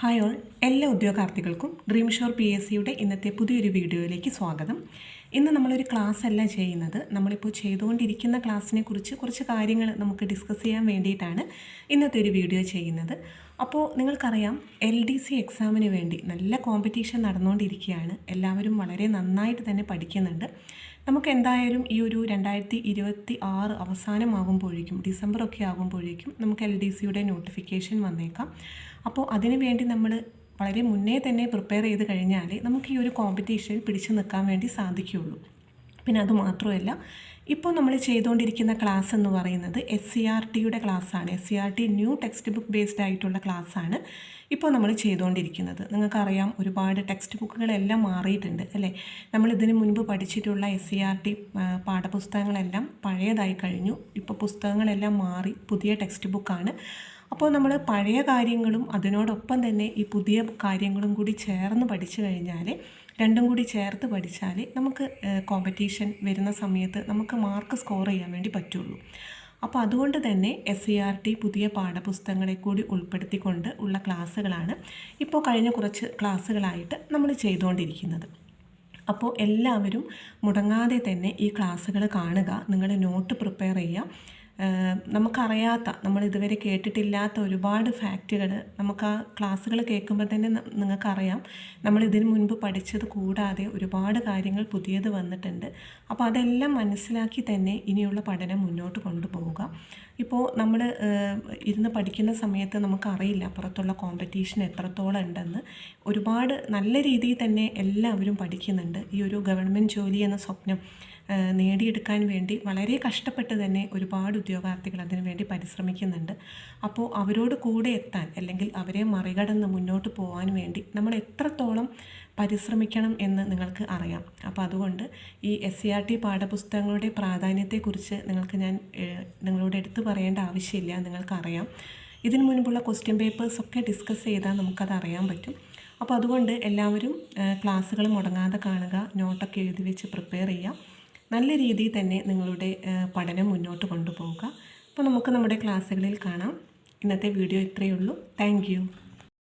Hi all, എല്ലാ ഉദ്യോഗാർത്ഥികൾക്കും dream shore PSCയുടെ ഇന്നത്തെ പുതിയൊരു വീഡിയോയിലേക്ക് സ്വാഗതം. ഇന്ന് നമ്മളൊരു ക്ലാസ് അല്ല ചെയ്യുന്നത്, നമ്മളിപ്പോൾ ചെയ്തുകൊണ്ടിരിക്കുന്ന ക്ലാസ്സിനെ കുറിച്ച് കുറച്ച് കാര്യങ്ങൾ നമുക്ക് ഡിസ്കസ് ചെയ്യാൻ വേണ്ടിയിട്ടാണ് ഇന്നത്തെ ഒരു വീഡിയോ ചെയ്യുന്നത്. അപ്പോൾ നിങ്ങൾക്കറിയാം, LDC എക്സാമിന് വേണ്ടി നല്ല കോമ്പറ്റീഷൻ നടന്നുകൊണ്ടിരിക്കുകയാണ്. എല്ലാവരും വളരെ നന്നായിട്ട് തന്നെ പഠിക്കുന്നുണ്ട്. നമുക്ക് എന്തായാലും ഈ ഒരു 2026 അവസാനമാകുമ്പോഴേക്കും, ഡിസംബറൊക്കെ ആകുമ്പോഴേക്കും നമുക്ക് LDCയുടെ നോട്ടിഫിക്കേഷൻ വന്നേക്കാം. അപ്പോൾ അതിനു വേണ്ടി നമ്മൾ വളരെ മുന്നേ തന്നെ പ്രിപ്പയർ ചെയ്ത് കഴിഞ്ഞാൽ നമുക്ക് ഈ ഒരു കോമ്പറ്റീഷനിൽ പിടിച്ചു നിൽക്കാൻ വേണ്ടി സാധിക്കുകയുള്ളൂ. പിന്നെ അതുമാത്രമല്ല, ഇപ്പോൾ നമ്മൾ ചെയ്തുകൊണ്ടിരിക്കുന്ന ക്ലാസ് എന്ന് പറയുന്നത് SCRTയുടെ ക്ലാസ്സാണ്. SCRT new text book based ആയിട്ടുള്ള ക്ലാസ്സാണ് ഇപ്പോൾ നമ്മൾ ചെയ്തുകൊണ്ടിരിക്കുന്നത്. നിങ്ങൾക്കറിയാം, ഒരുപാട് ടെക്സ്റ്റ് ബുക്കുകളെല്ലാം മാറിയിട്ടുണ്ട് അല്ലേ. നമ്മൾ ഇതിന് മുൻപ് പഠിച്ചിട്ടുള്ള SCRT പാഠപുസ്തകങ്ങളെല്ലാം പഴയതായി കഴിഞ്ഞു. ഇപ്പോൾ പുസ്തകങ്ങളെല്ലാം മാറി പുതിയ ടെക്സ്റ്റ് ബുക്കാണ്. അപ്പോൾ നമ്മൾ പഴയ കാര്യങ്ങളും അതിനോടൊപ്പം തന്നെ ഈ പുതിയ കാര്യങ്ങളും കൂടി ചേർന്ന് പഠിച്ചു കഴിഞ്ഞാൽ, രണ്ടും കൂടി ചേർത്ത് പഠിച്ചാൽ നമുക്ക് കോമ്പറ്റീഷൻ വരുന്ന സമയത്ത് നമുക്ക് മാർക്ക് സ്കോർ ചെയ്യാൻ വേണ്ടി പറ്റുള്ളൂ. അപ്പോൾ അതുകൊണ്ട് തന്നെ SCRT പുതിയ പാഠപുസ്തകങ്ങളെ കൂടി ഉൾപ്പെടുത്തിക്കൊണ്ട് ഉള്ള ക്ലാസ്സുകളാണ് ഇപ്പോൾ കഴിഞ്ഞ കുറച്ച് ക്ലാസ്സുകളായിട്ട് നമ്മൾ ചെയ്തുകൊണ്ടിരിക്കുന്നത്. അപ്പോൾ എല്ലാവരും മുടങ്ങാതെ തന്നെ ഈ ക്ലാസ്സുകൾ കാണുക, നിങ്ങൾ നോട്ട് പ്രിപ്പയർ ചെയ്യുക. നമുക്കറിയാത്ത, നമ്മൾ ഇതുവരെ കേട്ടിട്ടില്ലാത്ത ഒരുപാട് ഫാക്റ്റുകൾ നമുക്ക് ആ ക്ലാസ്സുകൾ കേൾക്കുമ്പോൾ തന്നെ നിങ്ങൾക്കറിയാം, നമ്മൾ ഇതിനു മുൻപ് പഠിച്ചത് കൂടാതെ ഒരുപാട് കാര്യങ്ങൾ പുതിയത് വന്നിട്ടുണ്ട്. അപ്പോൾ അതെല്ലാം മനസ്സിലാക്കി തന്നെ ഇനിയുള്ള പഠനം മുന്നോട്ട് കൊണ്ടുപോവുക. ഇപ്പോൾ നമ്മൾ ഇരുന്ന് പഠിക്കുന്ന സമയത്ത് നമുക്കറിയില്ല പുറത്തുള്ള കോമ്പറ്റീഷൻ എത്രത്തോളം ഉണ്ടെന്ന്. ഒരുപാട് നല്ല രീതിയിൽ തന്നെ എല്ലാവരും പഠിക്കുന്നുണ്ട്. ഈ ഒരു ഗവൺമെൻറ് ജോലി എന്ന സ്വപ്നം നേടിയെടുക്കാൻ വേണ്ടി വളരെ കഷ്ടപ്പെട്ട് തന്നെ ഒരുപാട് ഉദ്യോഗാർത്ഥികൾ അതിനു വേണ്ടി പരിശ്രമിക്കുന്നുണ്ട്. അപ്പോൾ അവരോട് കൂടെ എത്താൻ, അല്ലെങ്കിൽ അവരെ മറികടന്ന് മുന്നോട്ട് പോകാൻ വേണ്ടി നമ്മൾ എത്രത്തോളം പരിശ്രമിക്കണം എന്ന് നിങ്ങൾക്ക് അറിയാം. അപ്പോൾ അതുകൊണ്ട് ഈ SCRT പാഠപുസ്തകങ്ങളുടെ പ്രാധാന്യത്തെക്കുറിച്ച് ഞാൻ നിങ്ങളോട് എടുത്തു പറയേണ്ട ആവശ്യമില്ല, നിങ്ങൾക്കറിയാം. ഇതിനു മുൻപുള്ള ക്വസ്റ്റ്യൻ പേപ്പേഴ്സൊക്കെ ഡിസ്കസ് ചെയ്താൽ നമുക്കത് അറിയാൻ പറ്റും. അപ്പോൾ അതുകൊണ്ട് എല്ലാവരും ക്ലാസ്സുകൾ മുടങ്ങാതെ കാണുക, നോട്ടൊക്കെ എഴുതി വെച്ച് പ്രിപ്പയർ ചെയ്യുക. നല്ല രീതിയിൽ തന്നെ നിങ്ങളുടെ പഠനം മുന്നോട്ട് കൊണ്ടുപോവുക. അപ്പോൾ നമുക്ക് നമ്മുടെ ക്ലാസ്സുകളിൽ കാണാം. ഇന്നത്തെ വീഡിയോ ഇത്രയേ ഉള്ളൂ. താങ്ക്